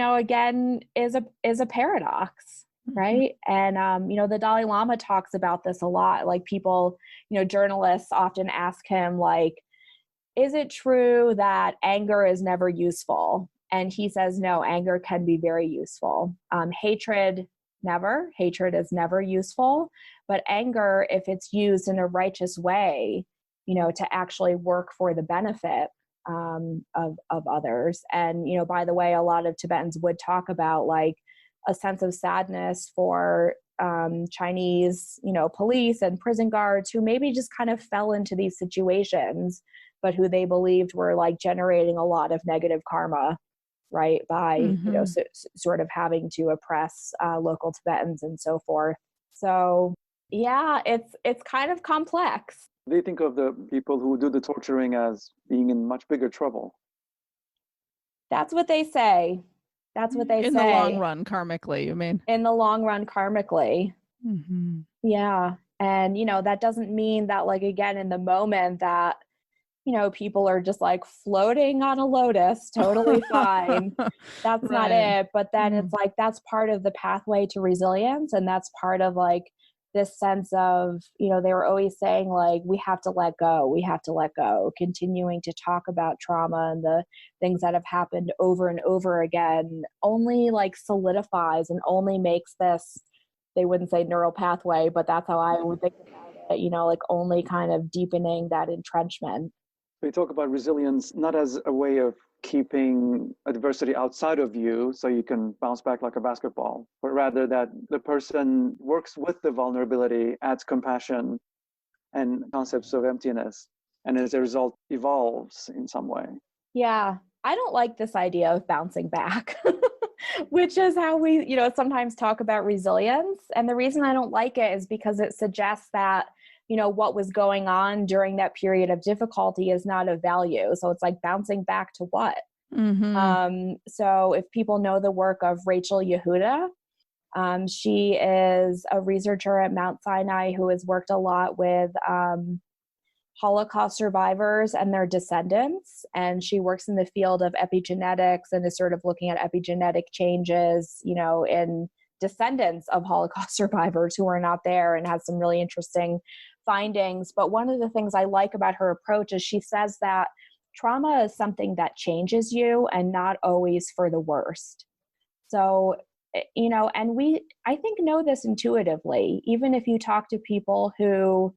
again, is a paradox, right? And, the Dalai Lama talks about this a lot. Like people, journalists often ask him, like, is it true that anger is never useful? And he says, no, anger can be very useful. Hatred, never. Hatred is never useful. But anger, if it's used in a righteous way, to actually work for the benefit of others. And, by the way, a lot of Tibetans would talk about like a sense of sadness for Chinese, police and prison guards who maybe just kind of fell into these situations, but who they believed were like generating a lot of negative karma, right? By, sort of having to oppress local Tibetans and so forth. So yeah, it's kind of complex. They think of the people who do the torturing as being in much bigger trouble. That's what they say. That's what they say. In the long run, karmically, you mean? In the long run, karmically. Mm-hmm. Yeah. And, that doesn't mean that, like, again, in the moment that, people are just like floating on a lotus, totally fine. That's right. Not it. But then it's like, that's part of the pathway to resilience. And that's part of like this sense of, they were always saying like, we have to let go, continuing to talk about trauma and the things that have happened over and over again only like solidifies and only makes this, they wouldn't say neural pathway, but that's how I would think about it, like only kind of deepening that entrenchment. We talk about resilience not as a way of keeping adversity outside of you so you can bounce back like a basketball, but rather that the person works with the vulnerability, adds compassion and concepts of emptiness, and as a result evolves in some way. Yeah, I don't like this idea of bouncing back, which is how we, sometimes talk about resilience. And the reason I don't like it is because it suggests that what was going on during that period of difficulty is not of value. So it's like bouncing back to what? Mm-hmm. So if people know the work of Rachel Yehuda, she is a researcher at Mount Sinai who has worked a lot with Holocaust survivors and their descendants. And she works in the field of epigenetics and is sort of looking at epigenetic changes, in descendants of Holocaust survivors who are not there, and has some really interesting findings. But one of the things I like about her approach is she says that trauma is something that changes you and not always for the worst. So, and we, I think, know this intuitively, even if you talk to people who,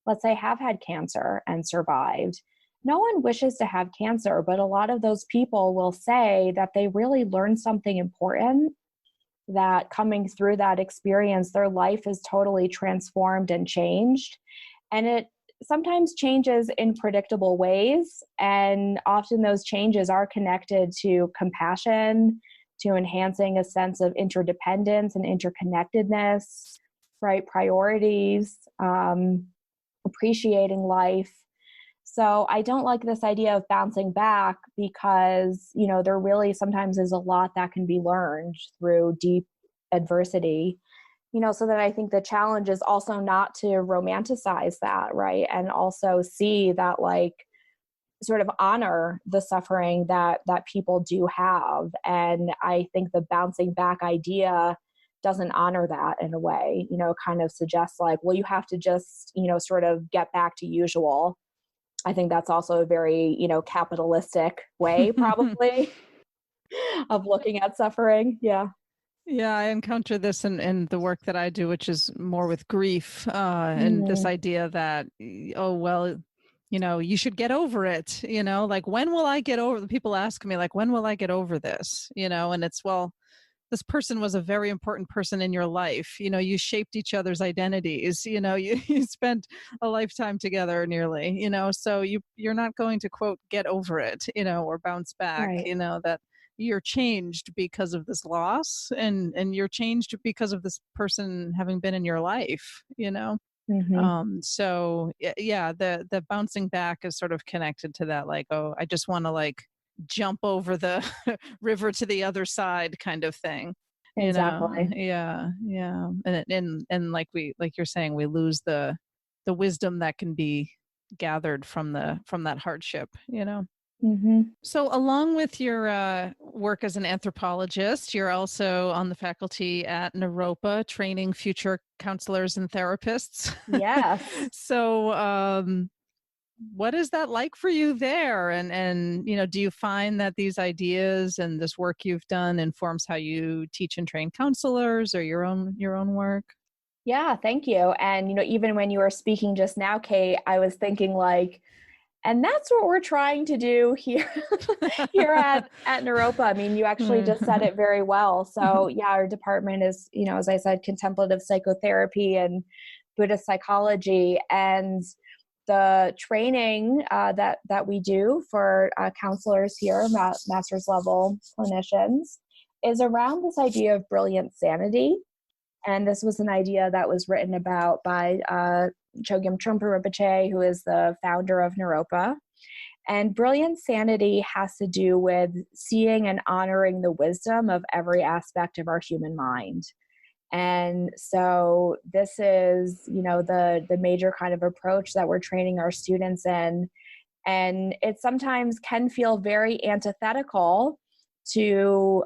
let's say, have had cancer and survived. No one wishes to have cancer, but a lot of those people will say that they really learned something important, that coming through that experience, their life is totally transformed and changed. And it sometimes changes in predictable ways. And often those changes are connected to compassion, to enhancing a sense of interdependence and interconnectedness, right? Priorities, appreciating life. So I don't like this idea of bouncing back because, there really sometimes is a lot that can be learned through deep adversity. So that I think the challenge is also not to romanticize that, right? And also see that, like, sort of honor the suffering that people do have. And I think the bouncing back idea doesn't honor that in a way, kind of suggests like, well, you have to just, sort of get back to usual. I think that's also a very, capitalistic way probably of looking at suffering. Yeah. Yeah, I encounter this in the work that I do, which is more with grief, and this Mm, idea that, oh, well, you should get over it, like, when will I get over, people ask me, like, when will I get over this, and it's, well, this person was a very important person in your life. You shaped each other's identities. You spent a lifetime together nearly, so you're not going to, quote, get over it, or bounce back, right. that you're changed because of this loss, and you're changed because of this person having been in your life. Hmm. So yeah, the bouncing back is sort of connected to that, like, oh, I just want to, like, jump over the river to the other side kind of thing. Exactly. Yeah, and like you're saying, we lose the wisdom that can be gathered from that hardship. Hmm. So, along with your work as an anthropologist, you're also on the faculty at Naropa, training future counselors and therapists. Yes. So, what is that like for you there? And do you find that these ideas and this work you've done informs how you teach and train counselors, or your own work? Yeah, thank you. And, even when you were speaking just now, Kate, I was thinking like, and that's what we're trying to do here here at Naropa. I mean, you actually just said it very well. So yeah, our department is, as I said, contemplative psychotherapy and Buddhist psychology. And the training that we do for counselors here, master's level clinicians, is around this idea of brilliant sanity. And this was an idea that was written about by Chogyam Trungpa Rinpoche, who is the founder of Naropa. And brilliant sanity has to do with seeing and honoring the wisdom of every aspect of our human mind. And so this is, the major kind of approach that we're training our students in. And it sometimes can feel very antithetical to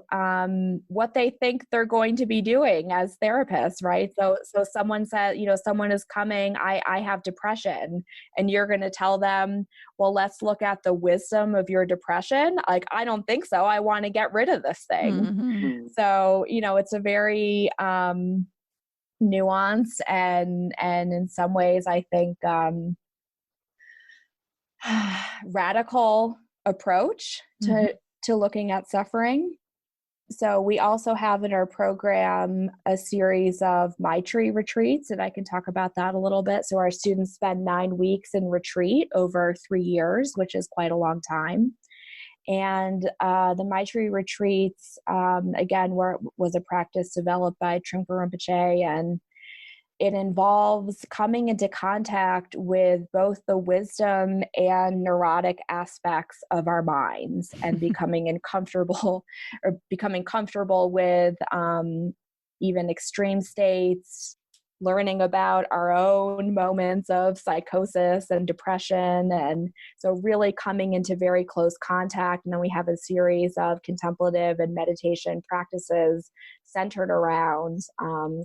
what they think they're going to be doing as therapists, right? So someone said, someone is coming, I have depression, and you're going to tell them, well, let's look at the wisdom of your depression. Like, I don't think so. I want to get rid of this thing. Mhm. So, it's a very nuanced and in some ways, I think, radical approach Mhm. to looking at suffering. So we also have in our program a series of Maitri retreats, and I can talk about that a little bit. So our students spend 9 weeks in retreat over 3 years, which is quite a long time. And the Maitri retreats, again, was a practice developed by Trungpa Rinpoche, and it involves coming into contact with both the wisdom and neurotic aspects of our minds and becoming comfortable with even extreme states, learning about our own moments of psychosis and depression. And so really coming into very close contact. And then we have a series of contemplative and meditation practices centered around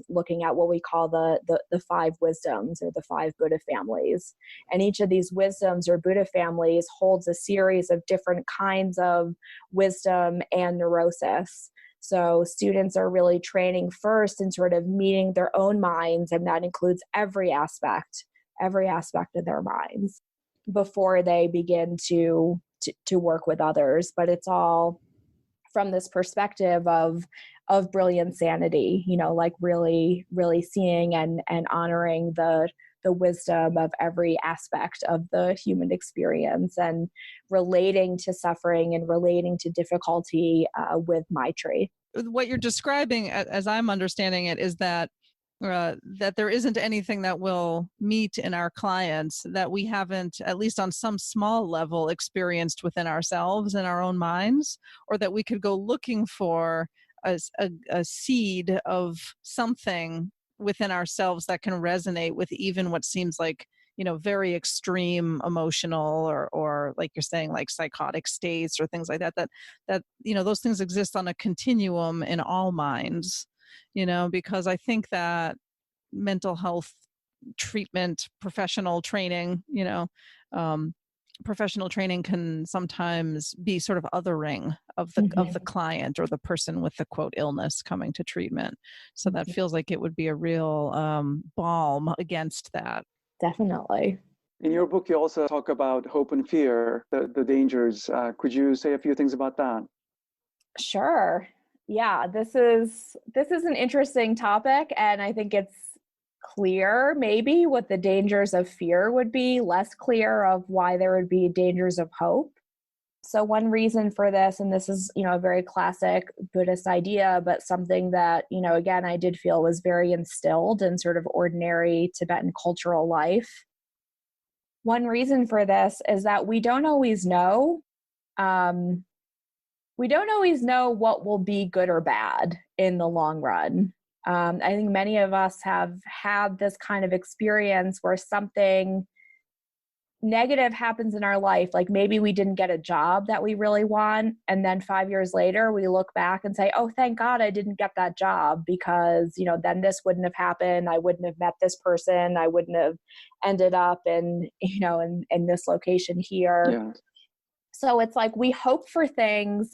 looking at what we call the five wisdoms, or the five Buddha families. And each of these wisdoms or Buddha families holds a series of different kinds of wisdom and neurosis. So students are really training first in sort of meeting their own minds, and that includes every aspect of their minds before they begin to work with others. But it's all from this perspective of brilliant sanity, like really, really seeing and honoring the wisdom of every aspect of the human experience, and relating to suffering and relating to difficulty with Maitri. What you're describing, as I'm understanding it, is that that there isn't anything that will meet in our clients that we haven't, at least on some small level, experienced within ourselves in our own minds, or that we could go looking for a seed of something within ourselves that can resonate with even what seems like, very extreme emotional or like you're saying, like psychotic states or things like that, those things exist on a continuum in all minds, because I think that mental health treatment, um, professional training can sometimes be sort of othering of the client or the person with the quote illness coming to treatment. So that feels like it would be a real balm against that. Definitely. In your book, you also talk about hope and fear, the dangers. Could you say a few things about that? Sure. Yeah, this is an interesting topic, and I think it's clear maybe what the dangers of fear would be, less clear of why there would be dangers of hope. So one reason for this, and this is, a very classic Buddhist idea, but something that, again, I did feel was very instilled in sort of ordinary Tibetan cultural life. One reason for this is that we don't always know. We don't always know what will be good or bad in the long run. I think many of us have had this kind of experience where something negative happens in our life, like maybe we didn't get a job that we really want, and then 5 years later we look back and say, oh, thank God I didn't get that job, because then this wouldn't have happened, I wouldn't have met this person, I wouldn't have ended up in this location here. Yeah. So it's like we hope for things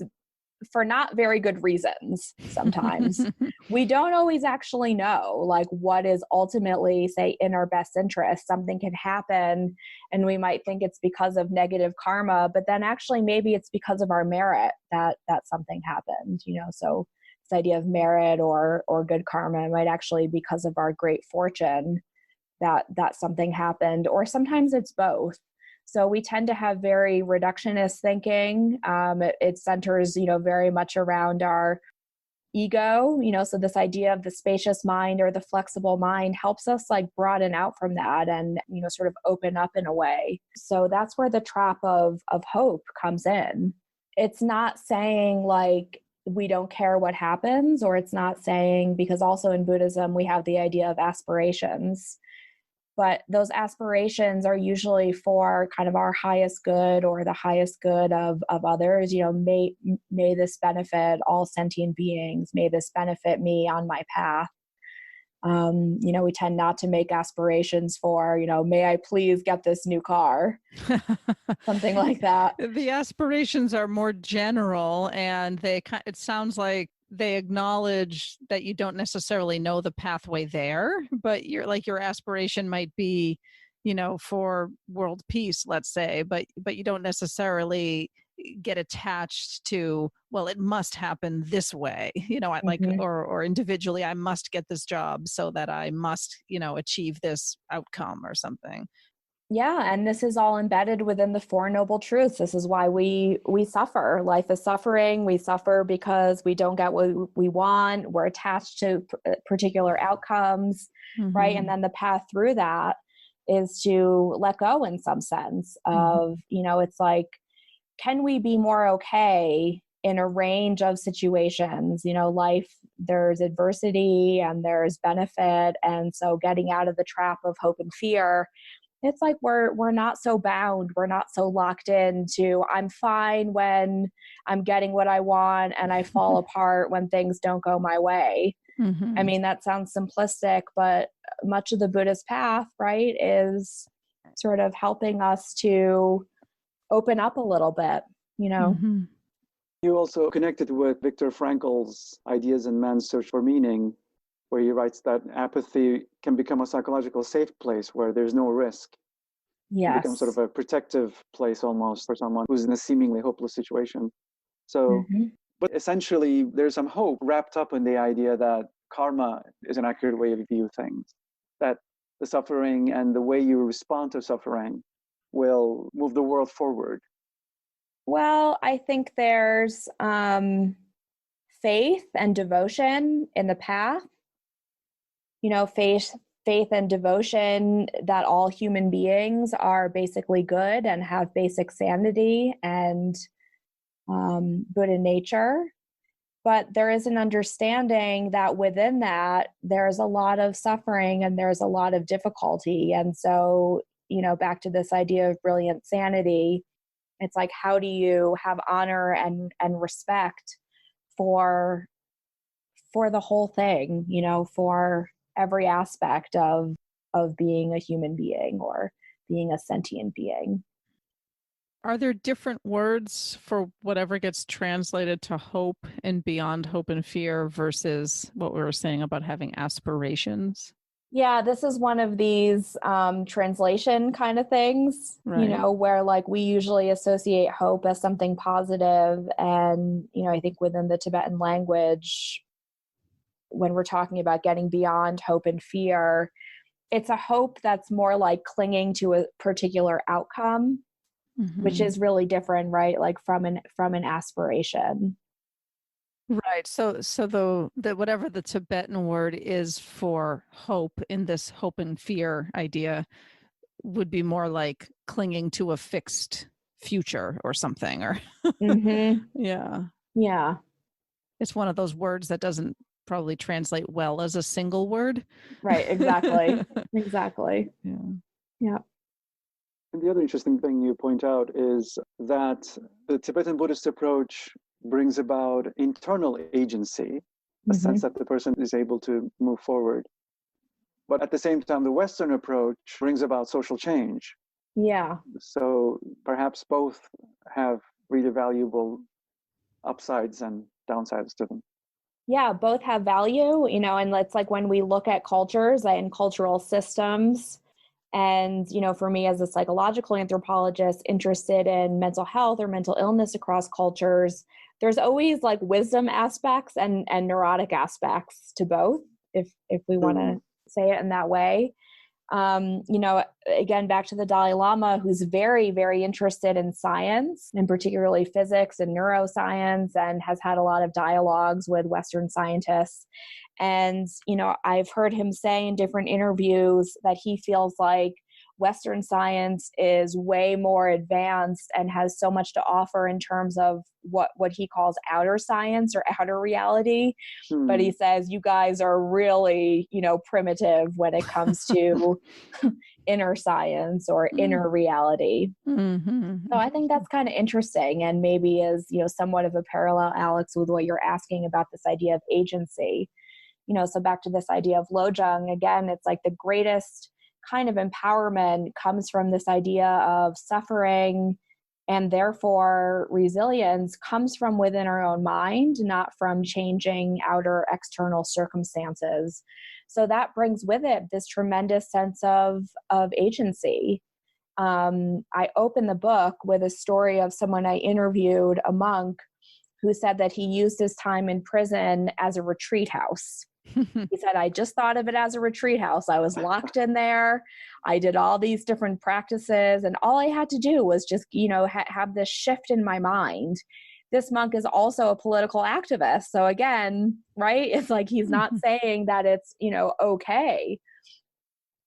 for not very good reasons sometimes. We don't always actually know like what is ultimately, say, in our best interest. Something can happen and we might think it's because of negative karma, but then actually maybe it's because of our merit that something happened, So this idea of merit or good karma might actually be because of our great fortune that something happened, or sometimes it's both. So we tend to have very reductionist thinking. It centers, very much around our ego, so this idea of the spacious mind or the flexible mind helps us like broaden out from that and, sort of open up in a way. So that's where the trap of hope comes in. It's not saying like we don't care what happens, or it's not saying, because also in Buddhism, we have the idea of aspirations. But those aspirations are usually for kind of our highest good or the highest good of others. May this benefit all sentient beings. May this benefit me on my path. We tend not to make aspirations for, may I please get this new car, something like that. The aspirations are more general, and it sounds like they acknowledge that you don't necessarily know the pathway there, but your aspiration might be, for world peace, let's say, but you don't necessarily get attached to, well, it must happen this way, or individually, I must get this job so that I must, achieve this outcome or something. Yeah, and this is all embedded within the Four Noble Truths. This is why we suffer. Life is suffering. We suffer because we don't get what we want. We're attached to particular outcomes, right? And then the path through that is to let go in some sense of, it's like, can we be more okay in a range of situations? Life, there's adversity and there's benefit. And so getting out of the trap of hope and fear, it's like we're not so bound, we're not so locked into I'm fine when I'm getting what I want and I fall apart when things don't go my way. I mean, that sounds simplistic, but much of the Buddhist path, right, is sort of helping us to open up a little bit, You also connected with Viktor Frankl's Ideas in Man's Search for Meaning, where he writes that apathy can become a psychological safe place where there's no risk. Yes. It becomes sort of a protective place almost for someone who's in a seemingly hopeless situation. So, but essentially there's some hope wrapped up in the idea that karma is an accurate way to view things, that the suffering and the way you respond to suffering will move the world forward. Well, I think there's faith and devotion in the path. Faith and devotion that all human beings are basically good and have basic sanity and Buddha nature. But there is an understanding that within that, there's a lot of suffering and there's a lot of difficulty. And so, back to this idea of brilliant sanity, it's like, how do you have honor and respect for the whole thing, for every aspect of being a human being or being a sentient being. Are there different words for whatever gets translated to hope and beyond hope and fear versus what we were saying about having aspirations? Yeah, this is one of these translation kind of things, Right. where like we usually associate hope as something positive. And, I think within the Tibetan language, when we're talking about getting beyond hope and fear, it's a hope that's more like clinging to a particular outcome, which is really different, right? Like from an aspiration. Right. So the whatever the Tibetan word is for hope in this hope and fear idea would be more like clinging to a fixed future or something, or yeah. Yeah. It's one of those words that doesn't probably translate well as a single word. Right. Exactly. Exactly. Yeah. Yeah. And the other interesting thing you point out is that the Tibetan Buddhist approach brings about internal agency, a sense that the person is able to move forward. But at the same time, the Western approach brings about social change. Yeah. So perhaps both have really valuable upsides and downsides to them. Yeah, both have value, and it's like when we look at cultures and cultural systems, and, for me as a psychological anthropologist interested in mental health or mental illness across cultures, there's always like wisdom aspects and neurotic aspects to both, if we want to say it in that way. Again, back to the Dalai Lama, who's very, very interested in science, and particularly physics and neuroscience, and has had a lot of dialogues with Western scientists. And, I've heard him say in different interviews that he feels like Western science is way more advanced and has so much to offer in terms of what he calls outer science or outer reality. But he says, you guys are really, primitive when it comes to inner science or inner reality. So I think that's kind of interesting, and maybe is, somewhat of a parallel, Alex, with what you're asking about this idea of agency. So back to this idea of lojong, again, it's like the greatest kind of empowerment comes from this idea of suffering, and therefore resilience comes from within our own mind, not from changing outer external circumstances. So that brings with it this tremendous sense of agency. I open the book with a story of someone I interviewed, a monk, who said that he used his time in prison as a retreat house. He said, I just thought of it as a retreat house. I was locked in there. I did all these different practices, and all I had to do was just, have this shift in my mind. This monk is also a political activist. So again, right, it's like he's not saying that it's, okay.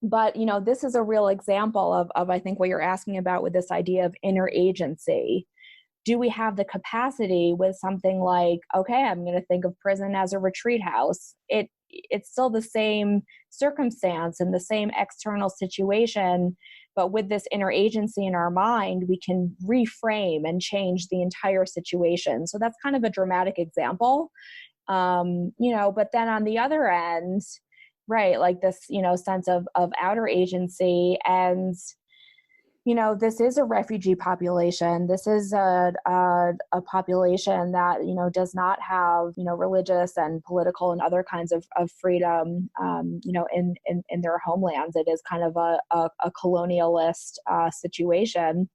But, this is a real example of, I think, what you're asking about with this idea of inner agency. Do we have the capacity with something like, okay, I'm going to think of prison as a retreat house? It's still the same circumstance and the same external situation, but with this inner agency in our mind, we can reframe and change the entire situation. So that's kind of a dramatic example, but then on the other end, right, like this, sense of outer agency. And this is a refugee population. This is a population that, does not have, religious and political and other kinds of freedom, in their homelands. It is kind of a colonialist situation.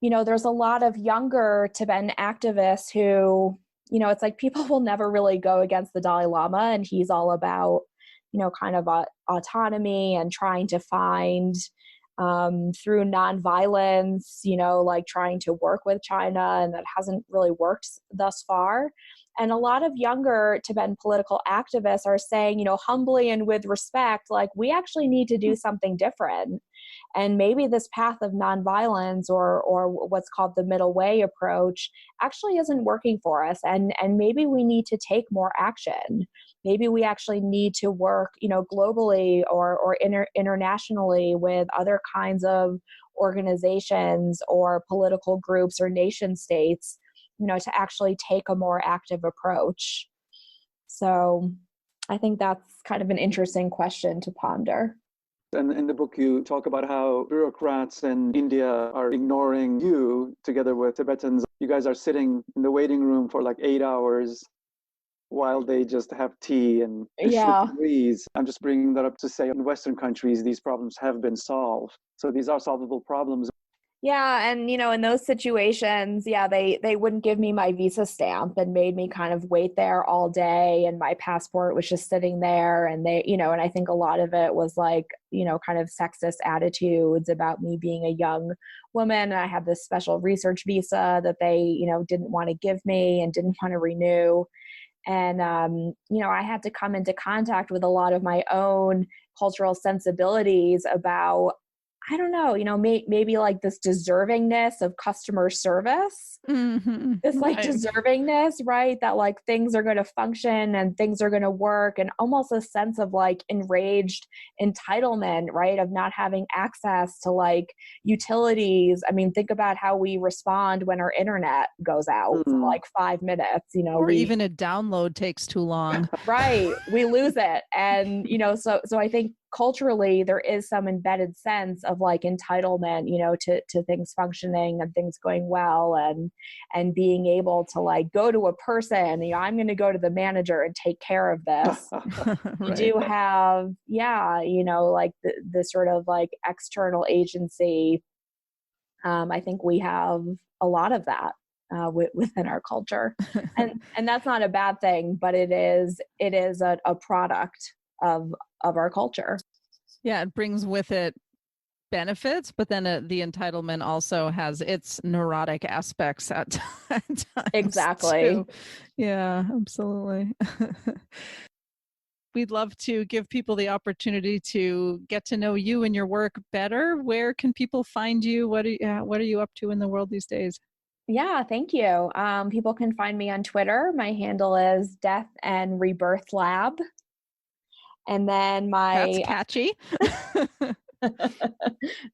There's a lot of younger Tibetan activists who, it's like people will never really go against the Dalai Lama, and he's all about, kind of autonomy and trying to find, through nonviolence, like trying to work with China, and that hasn't really worked thus far. And a lot of younger Tibetan political activists are saying, humbly and with respect, like, we actually need to do something different. And maybe this path of nonviolence or what's called the middle way approach actually isn't working for us. And maybe we need to take more action. Maybe we actually need to work, globally or internationally with other kinds of organizations or political groups or nation states, to actually take a more active approach. So I think that's kind of an interesting question to ponder. And in the book, you talk about how bureaucrats in India are ignoring you together with Tibetans. You guys are sitting in the waiting room for like 8 hours while they just have tea and shoot the breeze. I'm just bringing that up to say in Western countries, these problems have been solved. So these are solvable problems. Yeah. And, in those situations, they wouldn't give me my visa stamp and made me kind of wait there all day. And my passport was just sitting there. And they, and I think a lot of it was like, kind of sexist attitudes about me being a young woman. And I had this special research visa that they, didn't want to give me and didn't want to renew. And, I had to come into contact with a lot of my own cultural sensibilities about, I don't know, maybe like this deservingness of customer service, this like deservingness, right? That like things are going to function and things are going to work, and almost a sense of like enraged entitlement, right? Of not having access to like utilities. I mean, think about how we respond when our internet goes out for like 5 minutes, or even a download takes too long. Right. We lose it. And, so I think culturally there is some embedded sense of like entitlement, to things functioning and things going well, and being able to like go to a person, I'm going to go to the manager and take care of this. Right. You do have, like the sort of like external agency. I think we have a lot of that within our culture, and that's not a bad thing, but it is a product of our culture. Yeah, it brings with it benefits, but then the entitlement also has its neurotic aspects at times. Exactly. Too. Yeah, absolutely. We'd love to give people the opportunity to get to know you and your work better. Where can people find you? What are you up to in the world these days? Yeah, thank you. People can find me on Twitter. My handle is Death and Rebirth Lab. And then That's catchy.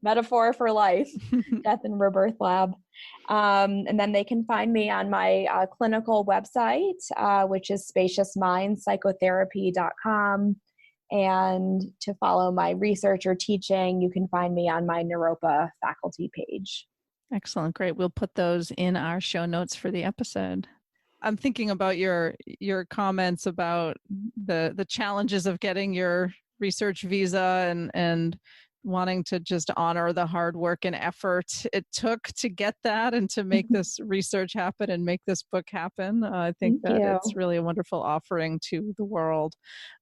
Metaphor for life, Death and Rebirth Lab. And then they can find me on my clinical website, which is spaciousmindpsychotherapy.com. And to follow my research or teaching, you can find me on my Naropa faculty page. Excellent. Great. We'll put those in our show notes for the episode. I'm thinking about your comments about the challenges of getting your research visa and wanting to just honor the hard work and effort it took to get that and to make this research happen and make this book happen. I think it's really a wonderful offering to the world.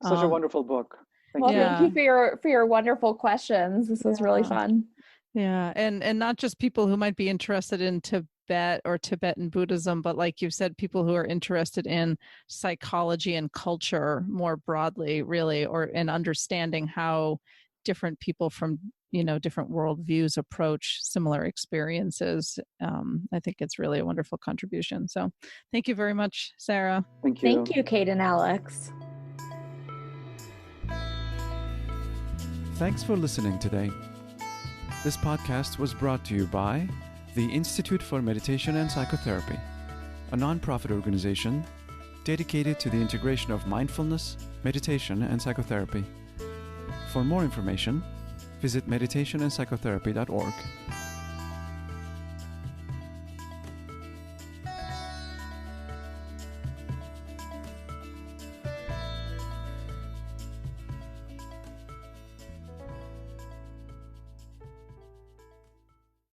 Such a wonderful book. Thank you for your wonderful questions. This was really fun. Yeah, and not just people who might be interested in Tibet or Tibetan Buddhism, but like you said, people who are interested in psychology and culture more broadly, really, or in understanding how different people from different worldviews approach similar experiences. I think it's really a wonderful contribution. So thank you very much, Sara. Thank you. Thank you, Kate and Alex. Thanks for listening today. This podcast was brought to you by the Institute for Meditation and Psychotherapy, a nonprofit organization dedicated to the integration of mindfulness, meditation, and psychotherapy. For more information, visit meditationandpsychotherapy.org